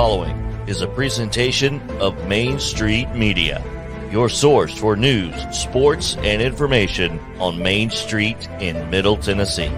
following is a presentation of Main Street Media, your source for news, sports, and information on Main Street in Middle Tennessee.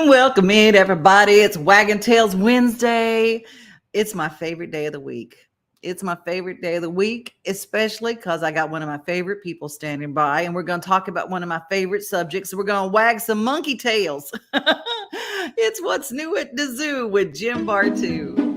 Welcome in, everybody. It's Waggin Tails Wednesday. It's my favorite day of the week. It's my favorite day of the week, especially because I got one of my favorite people standing by, and we're going to talk about one of my favorite subjects. So we're going to wag some monkey tails. It's What's New at the Zoo with Jim Bartoo.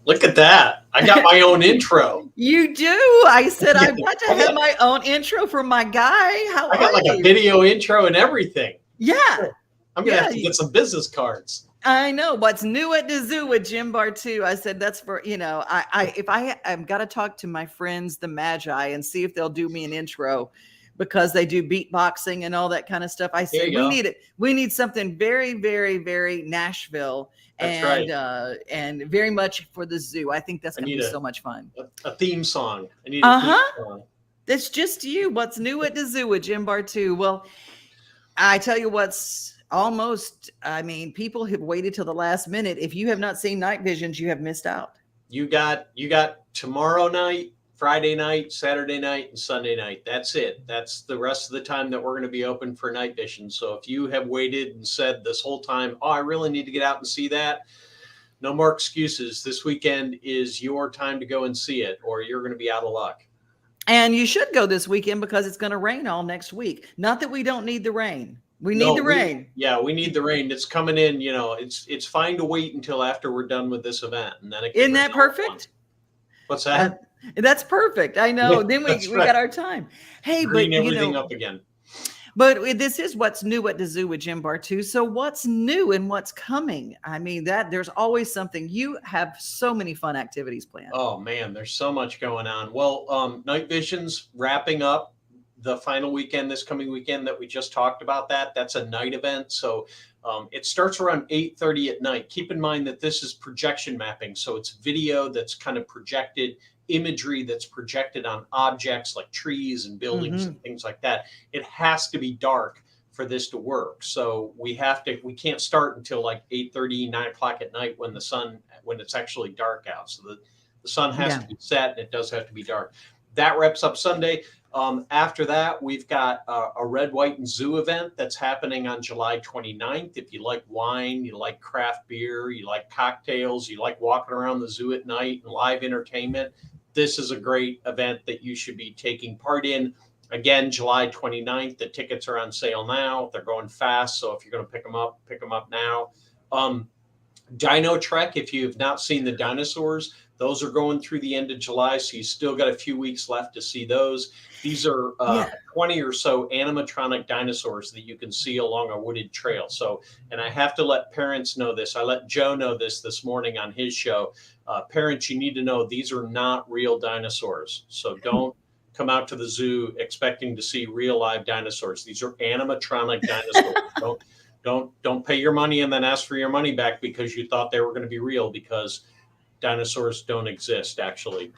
Look at that. I got my own intro. You do. I said I've got to have my own intro for my guy. How I got like a video intro and everything. Yeah. I'm going to have to get some business cards. I know. What's New at the Zoo with Jim Bartoo. I said that's for, I've got to talk to my friends, the Magi, and see if they'll do me an intro because they do beatboxing and all that kind of stuff. I said we need something very, very, very Nashville. That's right. And very much for the zoo. I think that's going to be so much fun. A theme song. I need a theme song. That's just you. What's New at the Zoo with Jim Bartoo. Well, I tell you what's people have waited till the last minute. If you have not seen Night Visions, you have missed out. You got tomorrow night, Friday night, Saturday night, and Sunday night. That's it. That's the rest of the time that we're going to be open for Night Vision. So if you have waited and said this whole time, I really need to get out and see that, no more excuses. This weekend is your time to go and see it, or you're going to be out of luck. And you should go this weekend because it's going to rain all next week. Not that we don't need the rain. We need the rain. Yeah, we need the rain. It's coming in. It's fine to wait until after we're done with this event, and then isn't that perfect? What's that? That's perfect. I know. Yeah, then we got our time. Hey, Green everything up again. But this is What's New at the Zoo with Jim Bartoo. So what's new and what's coming? I mean, there's always something. You have so many fun activities planned. Oh man, there's so much going on. Well, Night Vision's wrapping up the final weekend, this coming weekend that we just talked about. That's a night event. So it starts around 8:30 at night. Keep in mind that this is projection mapping. So it's video that's kind of projected, imagery that's projected on objects like trees and buildings and things like that. It has to be dark for this to work. So we can't start until like 8:30, 9 o'clock at night when it's actually dark out. So the sun has to be set and it does have to be dark. That wraps up Sunday. After that, we've got a Red, White, and Zoo event that's happening on July 29th. If you like wine, you like craft beer, you like cocktails, you like walking around the zoo at night and live entertainment, this is a great event that you should be taking part in. Again, July 29th, the tickets are on sale now. They're going fast, so if you're going to pick them up now. Dino Trek, if you have not seen the dinosaurs, those are going through the end of July, so you still got a few weeks left to see those. These are 20 or so animatronic dinosaurs that you can see along a wooded trail. So, and I have to let parents know this. I let Joe know this morning on his show. Parents, you need to know these are not real dinosaurs. So don't come out to the zoo expecting to see real live dinosaurs. These are animatronic dinosaurs. Don't pay your money and then ask for your money back because you thought they were going to be real, because dinosaurs don't exist, actually.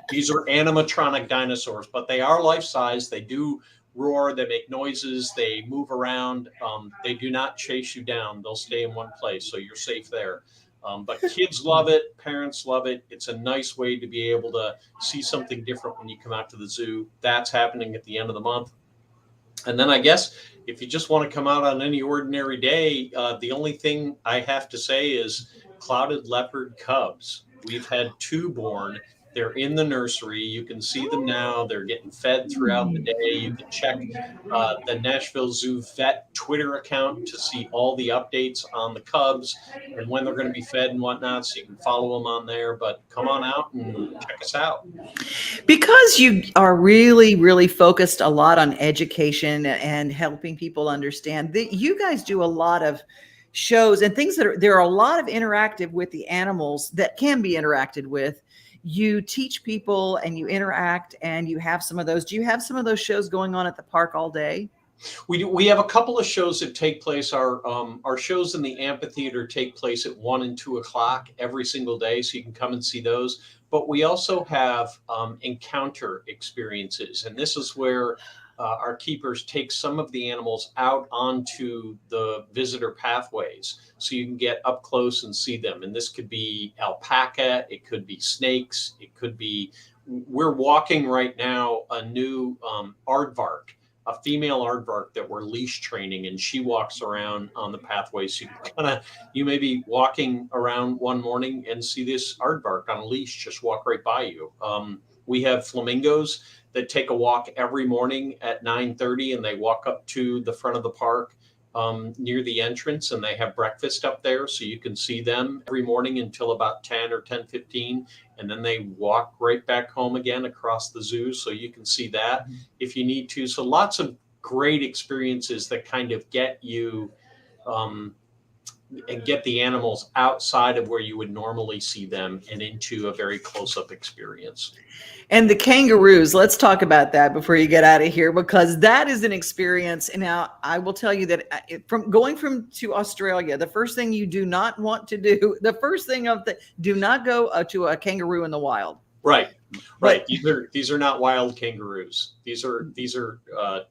These are animatronic dinosaurs, but they are life-size. They do roar, they make noises, they move around. They do not chase you down. They'll stay in one place, so you're safe there. But kids love it, parents love it. It's a nice way to be able to see something different when you come out to the zoo. That's happening at the end of the month. And then I guess if you just want to come out on any ordinary day, the only thing I have to say is clouded leopard cubs. We've had 2 born. They're in the nursery. You can see them now. They're getting fed throughout the day. You can check the Nashville Zoo Vet Twitter account to see all the updates on the cubs and when they're going to be fed and whatnot. So you can follow them on there. But come on out and check us out. Because you are really, really focused a lot on education and helping people understand that you guys do a lot of shows and things that there are a lot of interactive with the animals that can be interacted with. You teach people and you interact and you have some of those. Do you have some of those shows going on at the park all day? We do. We have a couple of shows that take place. Our shows in the amphitheater take place at 1 and 2 o'clock every single day, so you can come and see those. But we also have encounter experiences, and this is where our keepers take some of the animals out onto the visitor pathways, so you can get up close and see them. And this could be alpaca, it could be snakes, it could be. We're walking right now a new aardvark, a female aardvark that we're leash training, and she walks around on the pathway. So you may be walking around one morning and see this aardvark on a leash just walk right by you. We have flamingos that take a walk every morning at 9:30, and they walk up to the front of the park near the entrance, and they have breakfast up there, so you can see them every morning until about 10 or 10:15, and then they walk right back home again across the zoo, so you can see that if you need to. So lots of great experiences that kind of get you and get the animals outside of where you would normally see them and into a very close-up experience. And the kangaroos, let's talk about that before you get out of here, because that is an experience. And now I will tell you that from going to Australia, the first thing you do not want to do, do not go to a kangaroo in the wild. Right. These are not wild kangaroos. These are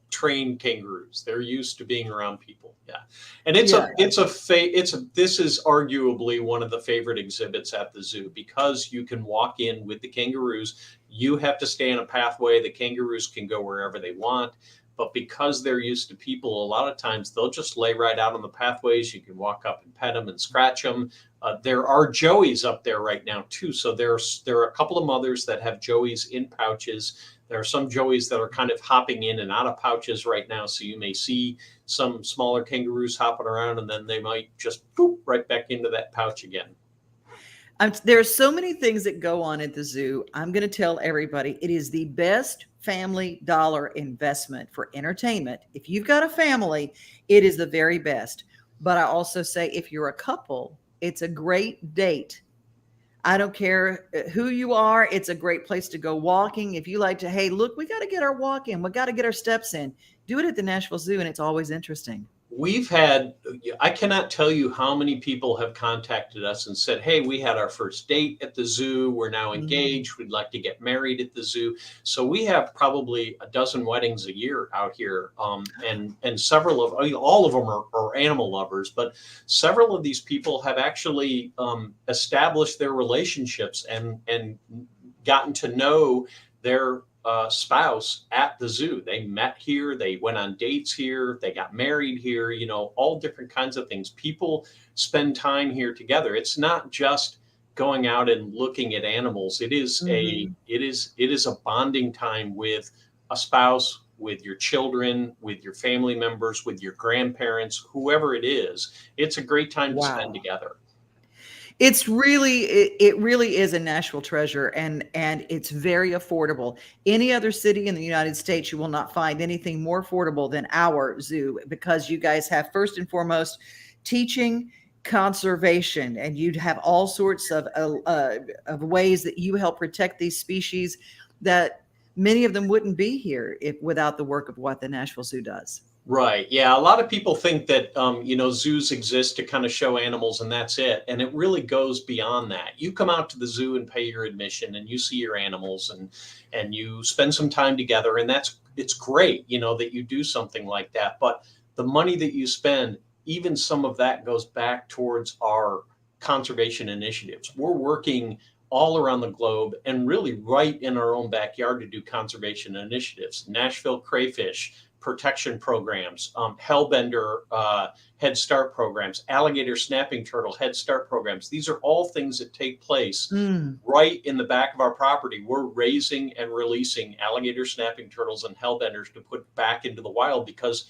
trained kangaroos. They're used to being around people. Yeah, and this is arguably one of the favorite exhibits at the zoo, because you can walk in with the kangaroos. You have to stay on a pathway. The kangaroos can go wherever they want, but because they're used to people, a lot of times they'll just lay right out on the pathways. You can walk up and pet them and scratch them. There are joeys up there right now too. So there are a couple of mothers that have joeys in pouches. There are some joeys that are kind of hopping in and out of pouches right now. So you may see some smaller kangaroos hopping around, and then they might just poop right back into that pouch again. There are so many things that go on at the zoo. I'm going to tell everybody it is the best family dollar investment for entertainment. If you've got a family, it is the very best. But I also say if you're a couple, it's a great date. I don't care who you are. It's a great place to go walking. If you like to, hey, look, we got to get our walk in. We got to get our steps in. Do it at the Nashville Zoo, and it's always interesting. I cannot tell you how many people have contacted us and said, hey, we had our first date at the zoo. We're now engaged. We'd like to get married at the zoo. So we have probably a dozen weddings a year out here. And several of, all of them are animal lovers, but several of these people have actually established their relationships and gotten to know their spouse at the zoo. They met here, they went on dates here, they got married here, all different kinds of things. People spend time here together. It's not just going out and looking at animals. It is a bonding time with a spouse, with your children, with your family members, with your grandparents, whoever it is. It's a great time to spend together. It really is a Nashville treasure, and it's very affordable. Any other city in the United States, you will not find anything more affordable than our zoo, because you guys have first and foremost teaching, conservation, and you'd have all sorts of ways that you help protect these species that many of them wouldn't be here without the work of what the Nashville Zoo does. Right. Yeah. A lot of people think that, zoos exist to kind of show animals and that's it. And it really goes beyond that. You come out to the zoo and pay your admission and you see your animals and you spend some time together. And it's great, that you do something like that. But the money that you spend, even some of that goes back towards our conservation initiatives. We're working all around the globe and really right in our own backyard to do conservation initiatives. Nashville crayfish protection programs, hellbender Head Start programs, alligator snapping turtle Head Start programs. These are all things that take place right in the back of our property. We're raising and releasing alligator snapping turtles and hellbenders to put back into the wild because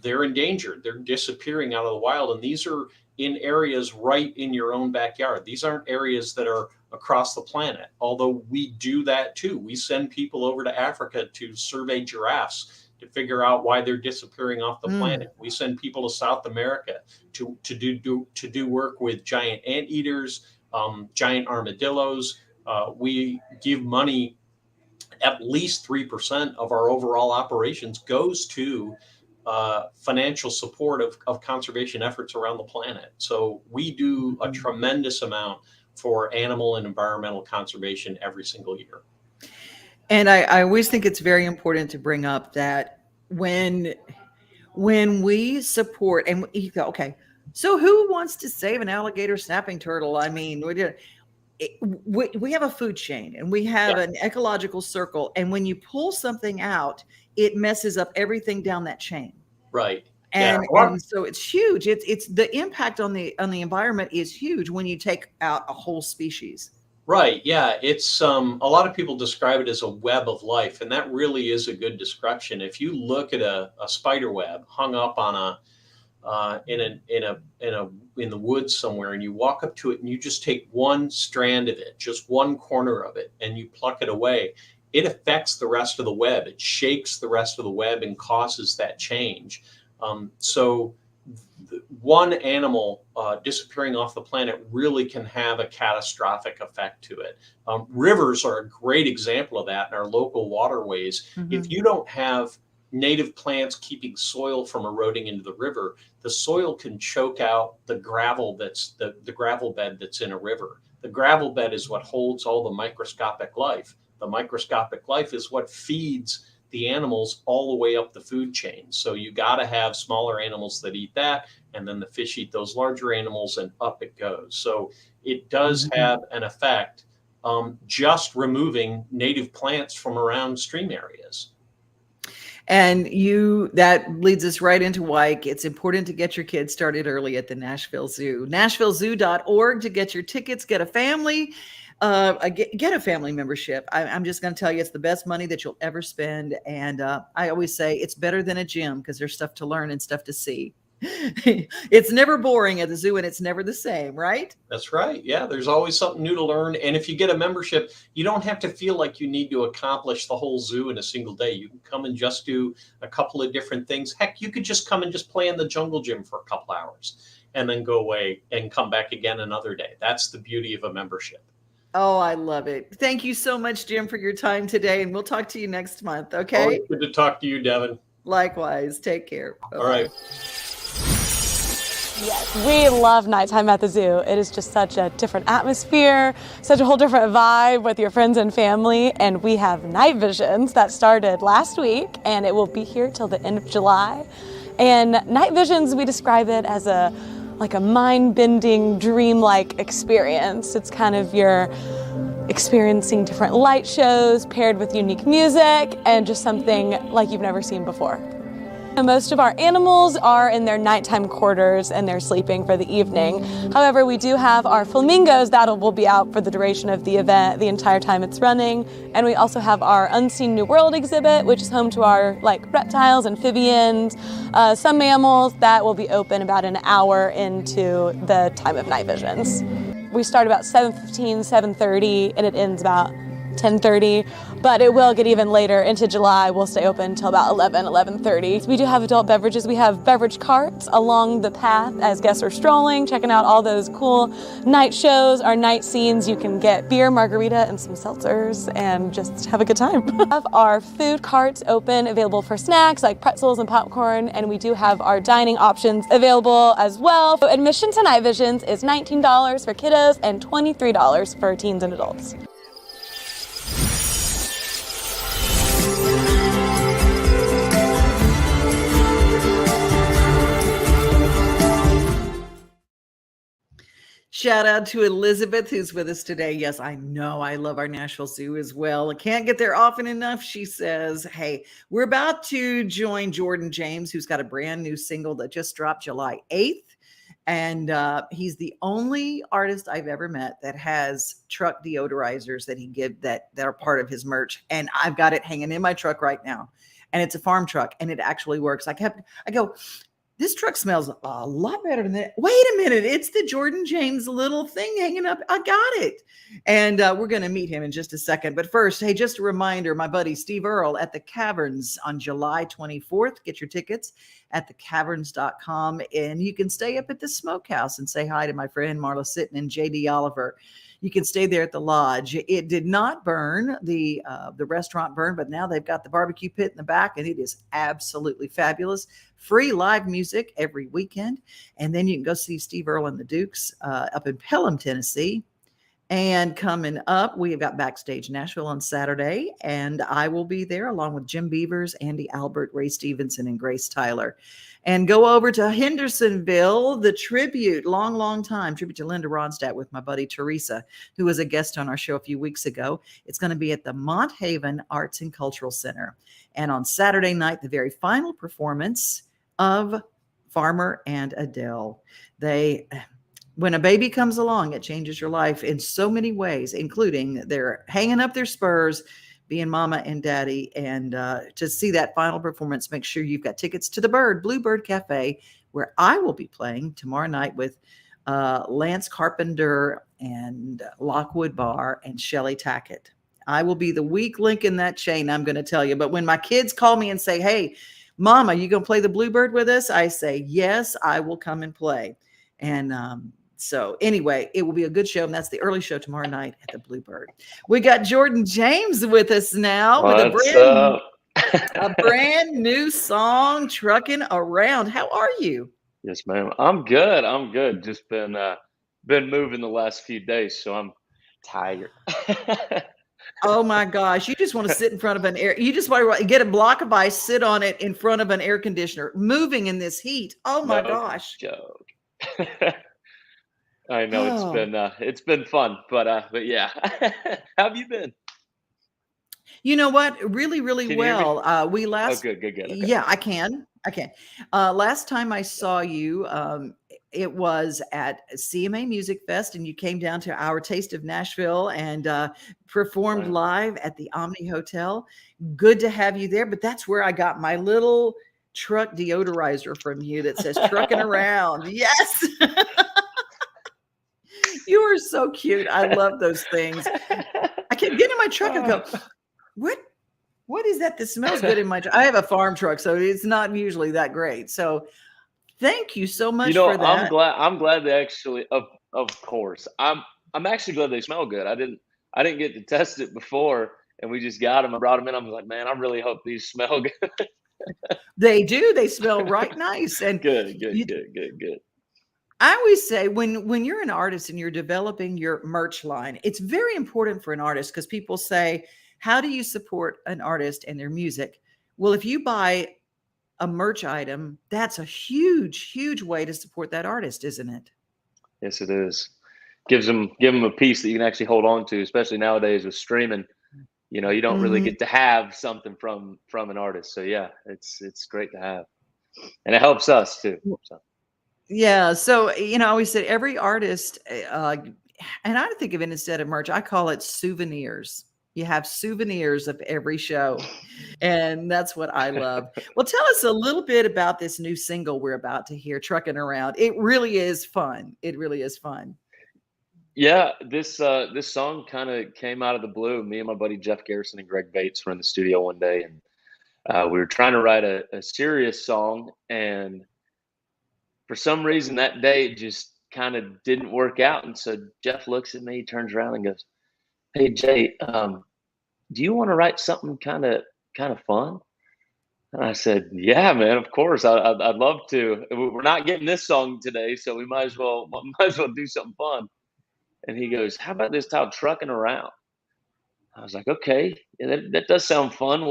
they're endangered. They're disappearing out of the wild. And these are in areas right in your own backyard. These aren't areas that are across the planet, although we do that too. We send people over to Africa to survey giraffes to figure out why they're disappearing off the planet. We send people to South America to do work with giant anteaters, giant armadillos. We give money. At least 3% of our overall operations goes to financial support of conservation efforts around the planet. So we do a tremendous amount for animal and environmental conservation every single year. And I always think it's very important to bring up that when we support, and you go, okay, so who wants to save an alligator snapping turtle? I mean, we have a food chain and we have an ecological circle. And when you pull something out, it messes up everything down that chain. Right. And so it's huge. It's the impact on the environment is huge when you take out a whole species. Right. Yeah. It's a lot of people describe it as a web of life, and that really is a good description. If you look at a spider web hung up on in the woods somewhere, and you walk up to it and you just take one strand of it, just one corner of it, and you pluck it away, it affects the rest of the web. It shakes the rest of the web and causes that change. So one animal disappearing off the planet really can have a catastrophic effect to it. Rivers are a great example of that in our local waterways. If you don't have native plants keeping soil from eroding into the river, the soil can choke out the gravel that's the gravel bed that's in a river. The gravel bed is what holds all the microscopic life. The microscopic life is what feeds the animals all the way up the food chain. So you got to have smaller animals that eat that, and then the fish eat those larger animals, and up it goes. So it does have an effect, just removing native plants from around stream areas. And that leads us right into why it's important to get your kids started early at the Nashville Zoo. NashvilleZoo.org to get your tickets, get a family membership. I'm just going to tell you, it's the best money that you'll ever spend. And I always say it's better than a gym because there's stuff to learn and stuff to see. It's never boring at the zoo, and it's never the same, right? That's right. Yeah, there's always something new to learn. And if you get a membership, you don't have to feel like you need to accomplish the whole zoo in a single day. You can come and just do a couple of different things. Heck, you could just come and just play in the jungle gym for a couple hours and then go away and come back again another day. That's the beauty of a membership. Oh, I love it. Thank you so much, Jim, for your time today. And we'll talk to you next month. Okay. Always good to talk to you, Devin. Likewise. Take care. Bye-bye. All right. Yes, we love nighttime at the zoo. It is just such a different atmosphere, such a whole different vibe with your friends and family. And we have night visions that started last week, and it will be here till the end of July. And night visions, we describe it as a mind-bending, dreamlike experience. It's kind of you're experiencing different light shows paired with unique music and just something like you've never seen before. Most of our animals are in their nighttime quarters and they're sleeping for the evening. However, we do have our flamingos that will be out for the duration of the event, the entire time it's running. And we also have our Unseen New World exhibit, which is home to our reptiles, amphibians, some mammals that will be open about an hour into the time of night visions. We start about 7:15, 7:30, and it ends about 10:30, but it will get even later into July. We'll stay open until about 11:30. We do have adult beverages. We have beverage carts along the path as guests are strolling, checking out all those cool night shows, our night scenes. You can get beer, margarita, and some seltzers and just have a good time. We have our food carts open, available for snacks like pretzels and popcorn, and we do have our dining options available as well. So admission to Night Visions is $19 for kiddos and $23 for teens and adults. Shout out to Elizabeth, who's with us today. Yes, I know. I love our Nashville Zoo as well. I can't get there often enough. She says, hey, we're about to join Jordan James, who's got a brand new single that just dropped July 8th. And he's the only artist I've ever met that has truck deodorizers that he give that are part of his merch. And I've got it hanging in my truck right now. And it's a farm truck and it actually works. I go, this truck smells a lot better than that. Wait a minute. It's the Jordan James little thing hanging up. I got it. And we're going to meet him in just a second. But first, hey, just a reminder, my buddy Steve Earle at the Caverns on July 24th. Get your tickets at thecaverns.com. And you can stay up at the Smokehouse and say hi to my friend Marla Sitton and JD Oliver. You can stay there at the lodge. It did not burn. The restaurant burned, but now they've got the barbecue pit in the back, and it is absolutely fabulous. Free live music every weekend. And then you can go see Steve Earle and the Dukes up in Pelham, Tennessee. And coming up, we have got Backstage Nashville on Saturday, and I will be there along with Jim Beavers, Andy Albert, Ray Stevenson, and Grace Tyler. And go over to Hendersonville, the tribute, long time, tribute to Linda Ronstadt with my buddy Teresa, who was a guest on our show a few weeks ago. It's going to be at the Mont Haven Arts and Cultural Center. And on Saturday night, the very final performance of Farmer and Adele. When a baby comes along, it changes your life in so many ways, including they're hanging up their spurs, being mama and daddy. And to see that final performance, make sure you've got tickets to the Bluebird Cafe, where I will be playing tomorrow night with Lance Carpenter and Lockwood Bar and Shelley Tackett. I will be the weak link in that chain, I'm going to tell you. But when my kids call me and say, hey, Mama, you going to play the Bluebird with us? I say, yes, I will come and play. And so anyway, it will be a good show. And that's the early show tomorrow night at the Bluebird. We got Jordan James with us now with a brand new song, Trucking Around. How are you? Yes, ma'am. I'm good. Just been moving the last few days, so I'm tired. Oh my gosh. You just want to sit in front of you just want to get a block of ice, sit on it in front of an air conditioner, moving in this heat. Oh my gosh. Joke. I know it's been fun, but yeah. How have you been? You know what? Really, really well. Good. Okay. Yeah, I can. Last time I saw you, it was at CMA Music Fest, and you came down to our Taste of Nashville and performed live at the Omni Hotel. Good to have you there. But that's where I got my little truck deodorizer from you that says Trucking Around. Yes. You are so cute. I love those things. I can get in my truck and go, what is that smells good in my truck? I have a farm truck, so it's not usually that great. So thank you so much for that. I'm glad they actually, of course, I'm actually glad they smell good. I didn't get to test it before, and we just got them. I brought them in. I was like, man, I really hope these smell good. They do. They smell right nice. And good. I always say when you're an artist and you're developing your merch line, it's very important for an artist, because people say, how do you support an artist and their music? Well, if you buy a merch item, that's a huge way to support that artist, isn't it? Yes, it is. Give them a piece that you can actually hold on to, especially nowadays with streaming. You know, you don't really get to have something from an artist. So yeah, it's great to have, and it helps us too. So. Yeah. So, I always said every artist, and I think of it instead of merch, I call it souvenirs. You have souvenirs of every show, and that's what I love. Well, tell us a little bit about this new single we're about to hear, Trucking Around. It really is fun. Yeah, this song kind of came out of the blue. Me and my buddy Jeff Garrison and Greg Bates were in the studio one day, and we were trying to write a serious song, and for some reason that day it just kind of didn't work out. And so Jeff looks at me, turns around and goes, "Hey Jay, do you want to write something kind of fun?" And I said, "Yeah, man, of course. I'd love to. We're not getting this song today, so we might as well do something fun." And he goes, "How about this title, Trucking Around?" I was like, "Okay, yeah, that does sound fun.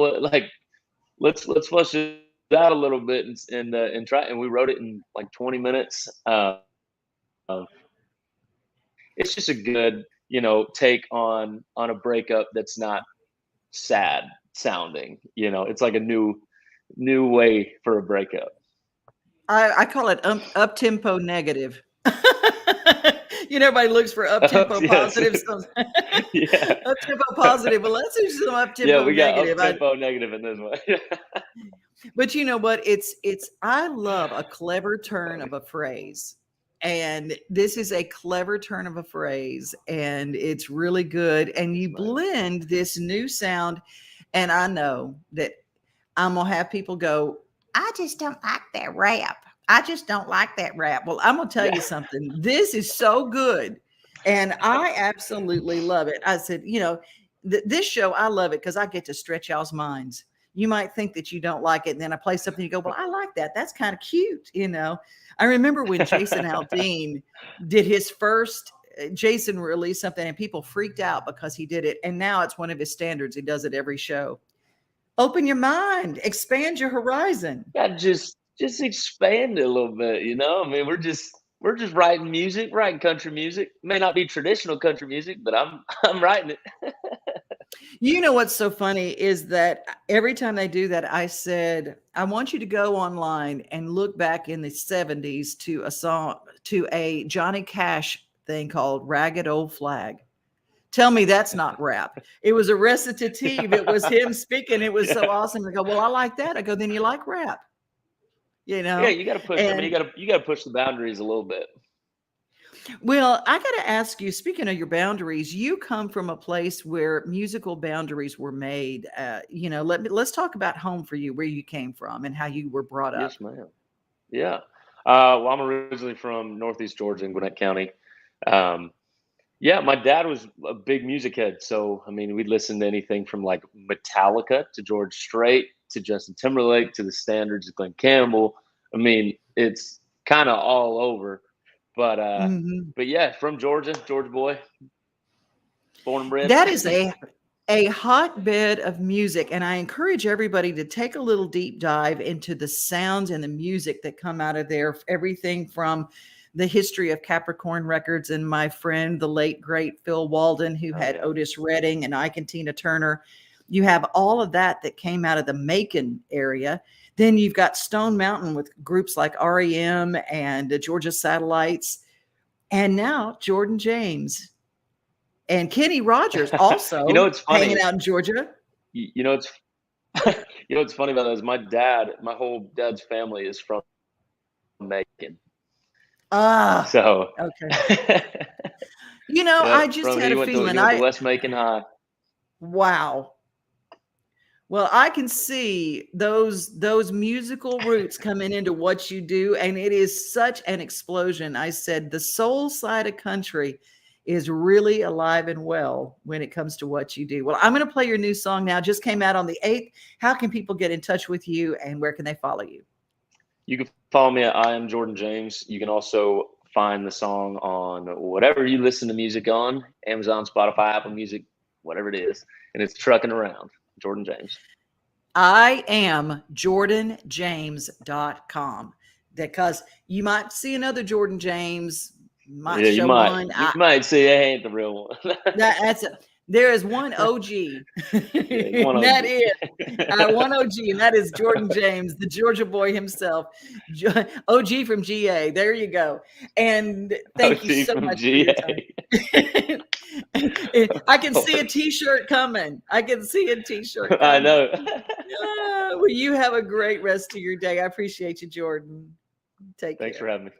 Let's flush it out a little bit and try." And we wrote it in like 20 minutes. it's just a good, take on a breakup that's not sad sounding. It's like a new way for a breakup. I call it up tempo negative. Everybody looks for up tempo positive. Yeah. Up tempo positive. Well, let's do some up tempo Yeah, we got negative. up tempo negative in this one. But you know what? I love a clever turn of a phrase. And this is a clever turn of a phrase, and it's really good. And you blend this new sound, and I know that I'm going to have people go, I just don't like that rap. I just don't like that rap. Well, I'm going to tell you something. This is so good, and I absolutely love it. I said, this show, I love it because I get to stretch y'all's minds. You might think that you don't like it, and then I play something, you go, well, I like that. That's kind of cute, I remember when Jason Aldean did his first, Jason released something and people freaked out because he did it. And now it's one of his standards. He does it every show. Open your mind, expand your horizon. Yeah, just expand it a little bit, I mean, we're just writing music, writing country music. It may not be traditional country music, but I'm writing it. What's so funny is that every time they do that, I said, I want you to go online and look back in the 70s to a Johnny Cash thing called Ragged Old Flag. Tell me that's not rap. It was a recitative. It was him speaking. It was so awesome. I go, well, I like that. I go, then you like rap. Yeah, you got to push. I mean, you got to push the boundaries a little bit. Well, I got to ask you, speaking of your boundaries, you come from a place where musical boundaries were made. Let's talk about home for you, where you came from and how you were brought up. Yes, ma'am. Yeah. Well, I'm originally from Northeast Georgia in Gwinnett County. My dad was a big music head. So, I mean, we'd listen to anything from like Metallica to George Strait to Justin Timberlake to the standards of Glenn Campbell. I mean, it's kind of all over. But yeah, from Georgia boy, born and bred. That is a hotbed of music, and I encourage everybody to take a little deep dive into the sounds and the music that come out of there. Everything from the history of Capricorn Records and my friend, the late great Phil Walden, who had Otis Redding and Ike and Tina Turner. You have all of that came out of the Macon area. Then you've got Stone Mountain with groups like REM and the Georgia Satellites. And now Jordan James and Kenny Rogers also it's funny. Hanging out in Georgia. It's funny about that is my whole dad's family is from Macon. So okay. I just had a feeling. West Macon High. Wow. Well, I can see those musical roots coming into what you do, and it is such an explosion. I said the soul side of country is really alive and well when it comes to what you do. Well, I'm going to play your new song now. Just came out on the 8th. How can people get in touch with you, and where can they follow you? You can follow me at I Am Jordan James. You can also find the song on whatever you listen to music on, Amazon, Spotify, Apple Music, whatever it is, and it's trucking around. Jordan James. I am jordanjames.com, because you might see another Jordan James. You might see it ain't the real one. There is one OG. One OG. That is one OG, and that is Jordan James, the Georgia boy himself. OG from GA. There you go. And thank you so much for your time. I can see a T-shirt coming. I know. Well, you have a great rest of your day. I appreciate you, Jordan. Thanks care. For having me.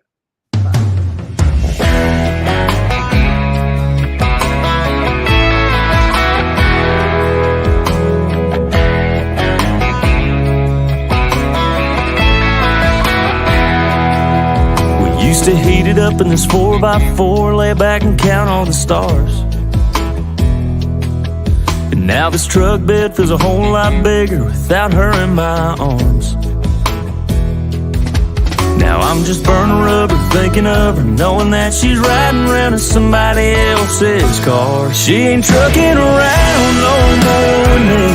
Used to heat it up in this 4x4, lay back and count all the stars. And now this truck bed feels a whole lot bigger without her in my arms. Now I'm just burning rubber, thinking of her, knowing that she's riding around in somebody else's car. She ain't trucking around no more with me.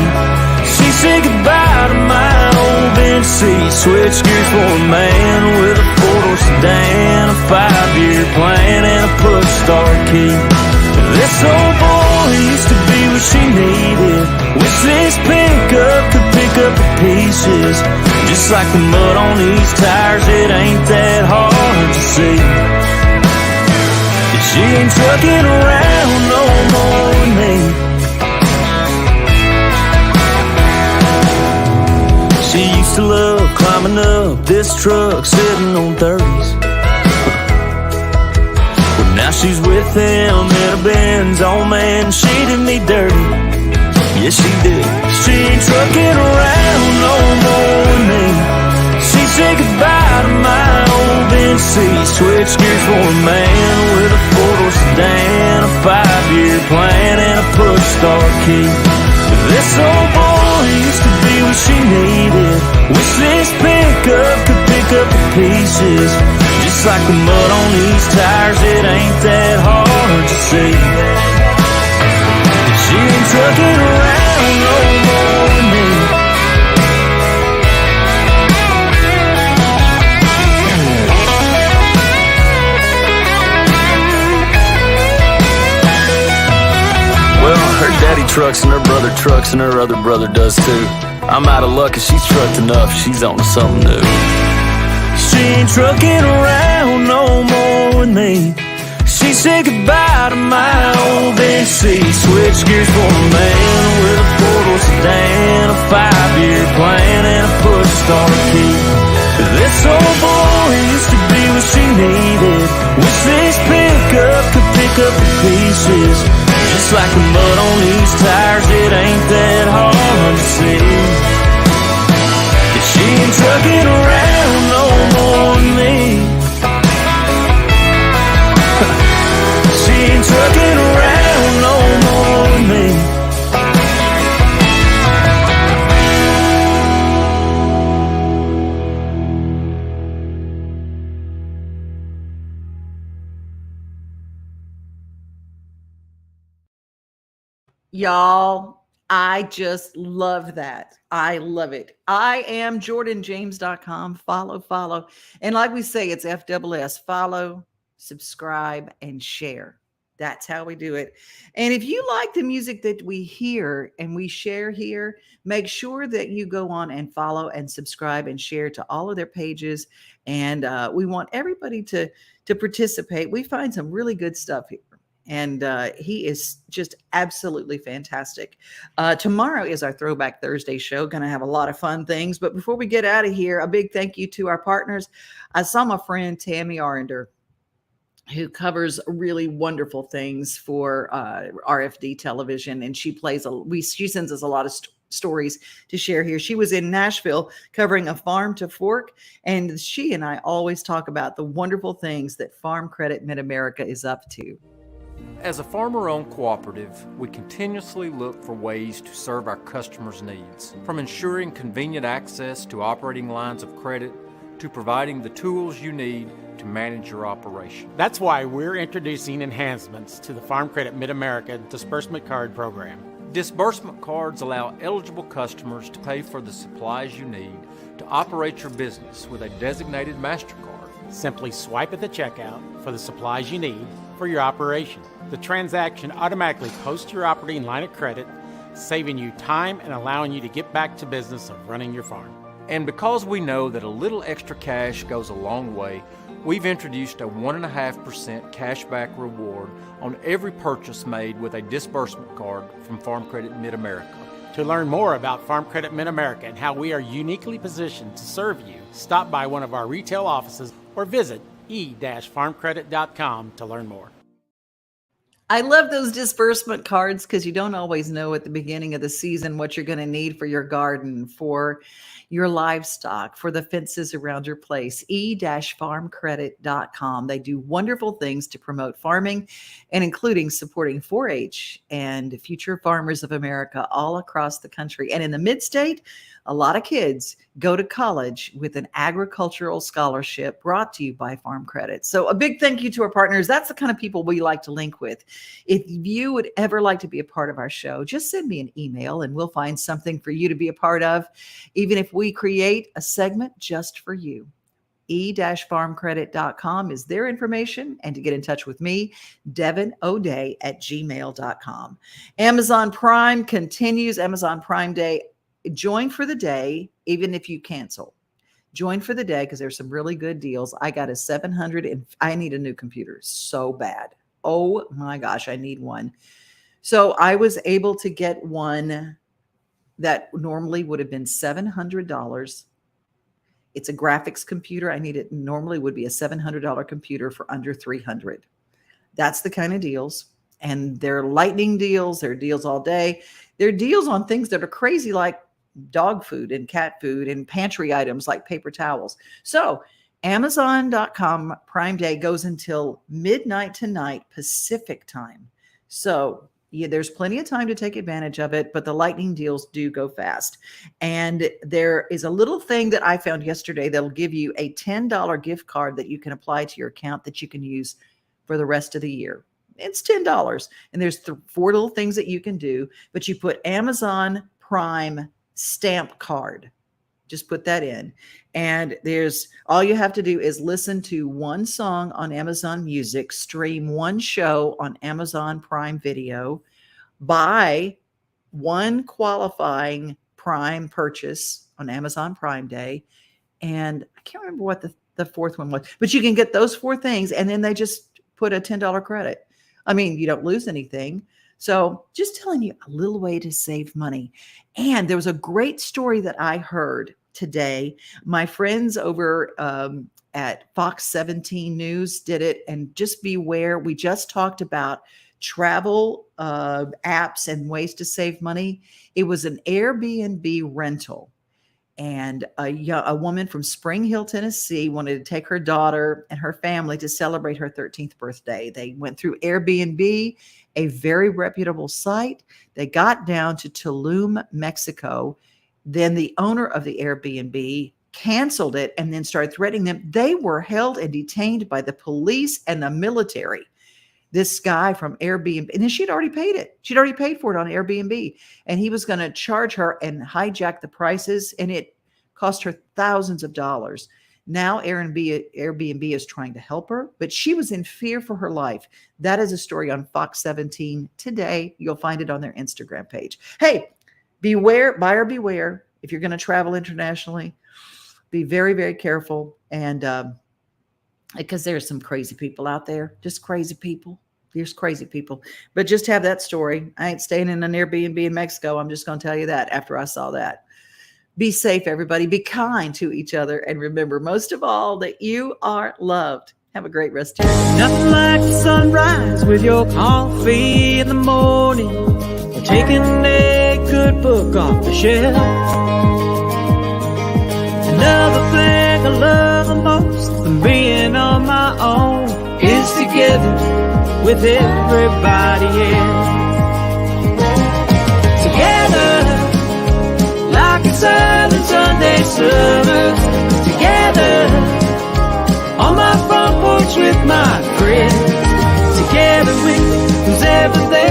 She said goodbye to my old Benz. and switch gears for a man with a four-door sedan, a 5-year plan, and a push-start key. This old boy used to be what she needed. Wish this pickup could pick up the pieces. Just like the mud on these tires, it ain't that hard to see. She ain't trucking around no more with me. She used to love climbing up this truck, sitting on 30s. But now she's with him in a Benz. Oh man, she did me dirty. Yes, she did. She ain't trucking around no more with me. She said goodbye to my old Benz. Switch gears for a man with a four-door sedan, a 5-year plan, and a push-start key. This old boy used to be what she needed. Wish this pickup could pick up the pieces. Just like the mud on these tires, it ain't that hard to see. She ain't trucking around no more with me. Well, her daddy trucks and her brother trucks and her other brother does too. I'm out of luck if she's trucked enough, she's on to something new. She ain't trucking around no more with me. She said goodbye to my old NC. Switch gears for a man with a four-door sedan, a 5-year plan, and a push-start key. This old boy used to be what she needed. Wish this pickup could pick up the pieces. Just like the mud on these tires, it ain't that hard to see. She ain't trucking around no more with me. She ain't trucking around no more with me. Y'all, I just love that. I love it. I am JordanJames.com. Follow. And like we say, it's FSS. Follow, subscribe, and share. That's how we do it. And if you like the music that we hear and we share here, make sure that you go on and follow and subscribe and share to all of their pages. And we want everybody to participate. We find some really good stuff here. And he is just absolutely fantastic. Tomorrow is our Throwback Thursday show. Going to have a lot of fun things. But before we get out of here, a big thank you to our partners. I saw my friend Tammy Arender, who covers really wonderful things for RFD television. And she sends us a lot of stories to share here. She was in Nashville covering a farm to fork. And she and I always talk about the wonderful things that Farm Credit Mid-America is up to. As a farmer-owned cooperative, we continuously look for ways to serve our customers' needs, from ensuring convenient access to operating lines of credit to providing the tools you need to manage your operation. That's why we're introducing enhancements to the Farm Credit Mid-America Disbursement Card Program. Disbursement cards allow eligible customers to pay for the supplies you need to operate your business with a designated MasterCard. Simply swipe at the checkout for the supplies you need for your operation. The transaction automatically posts your operating line of credit, saving you time and allowing you to get back to business of running your farm. And because we know that a little extra cash goes a long way, we've introduced a 1.5% cashback reward on every purchase made with a disbursement card from Farm Credit Mid-America. To learn more about Farm Credit Mid-America and how we are uniquely positioned to serve you, stop by one of our retail offices or visit e-farmcredit.com to learn more. I love those disbursement cards because you don't always know at the beginning of the season what you're going to need for your garden, for your livestock, for the fences around your place. e-farmcredit.com. They do wonderful things to promote farming and including supporting 4-H and future farmers of America all across the country. And in the mid-state, a lot of kids go to college with an agricultural scholarship brought to you by Farm Credit. So a big thank you to our partners. That's the kind of people we like to link with. If you would ever like to be a part of our show, just send me an email and we'll find something for you to be a part of, even if we create a segment just for you. e-farmcredit.com is their information. And to get in touch with me, devinoday@gmail.com. Amazon Prime continues. Amazon Prime Day. Join for the day, even if you cancel. Join for the day because there's some really good deals. I got a 700 and I need a new computer so bad. Oh my gosh, I need one. So I was able to get one that normally would have been $700. It's a graphics computer. I need it. Normally would be a $700 computer for under $300. That's the kind of deals. And they're lightning deals. They're deals all day. They're deals on things that are crazy, like dog food and cat food and pantry items like paper towels. So Amazon.com Prime Day goes until midnight tonight Pacific time. So yeah, there's plenty of time to take advantage of it, but the lightning deals do go fast. And there is a little thing that I found yesterday that'll give you a $10 gift card that you can apply to your account that you can use for the rest of the year. It's $10. And there's 4 little things that you can do, but you put Amazon Prime stamp card. Just put that in. And there's all you have to do is listen to one song on Amazon Music, stream one show on Amazon Prime Video, buy one qualifying Prime purchase on Amazon Prime Day. And I can't remember what the fourth one was, but you can get those 4 things. And then they just put a $10 credit. I mean, you don't lose anything. So just telling you a little way to save money. And there was a great story that I heard today. My friends over at Fox 17 News did it. And just beware, we just talked about travel apps and ways to save money. It was an Airbnb rental. And a woman from Spring Hill, Tennessee, wanted to take her daughter and her family to celebrate her 13th birthday. They went through Airbnb, a very reputable site. They got down to Tulum, Mexico. Then the owner of the Airbnb canceled it and then started threatening them. They were held and detained by the police and the military. This guy from Airbnb, and then she'd already paid it. She'd already paid for it on Airbnb, and he was going to charge her and hijack the prices, and it cost her thousands of dollars. Now Airbnb is trying to help her, but she was in fear for her life. That is a story on Fox 17 today. You'll find it on their Instagram page. Hey, beware, buyer beware. If you're going to travel internationally, be very, very careful. And because there's some crazy people out there, just crazy people. There's crazy people. But just have that story. I ain't staying in an Airbnb in Mexico. I'm just going to tell you that after I saw that. Be safe, everybody. Be kind to each other. And remember, most of all, that you are loved. Have a great rest of your day. Nothing like the sunrise with your coffee in the morning, or taking a good book off the shelf. Another thing I love the most than being on my own is together with everybody else. Together, like it's Southern Sunday summer. Together, on my front porch with my friends. Together with who's ever there.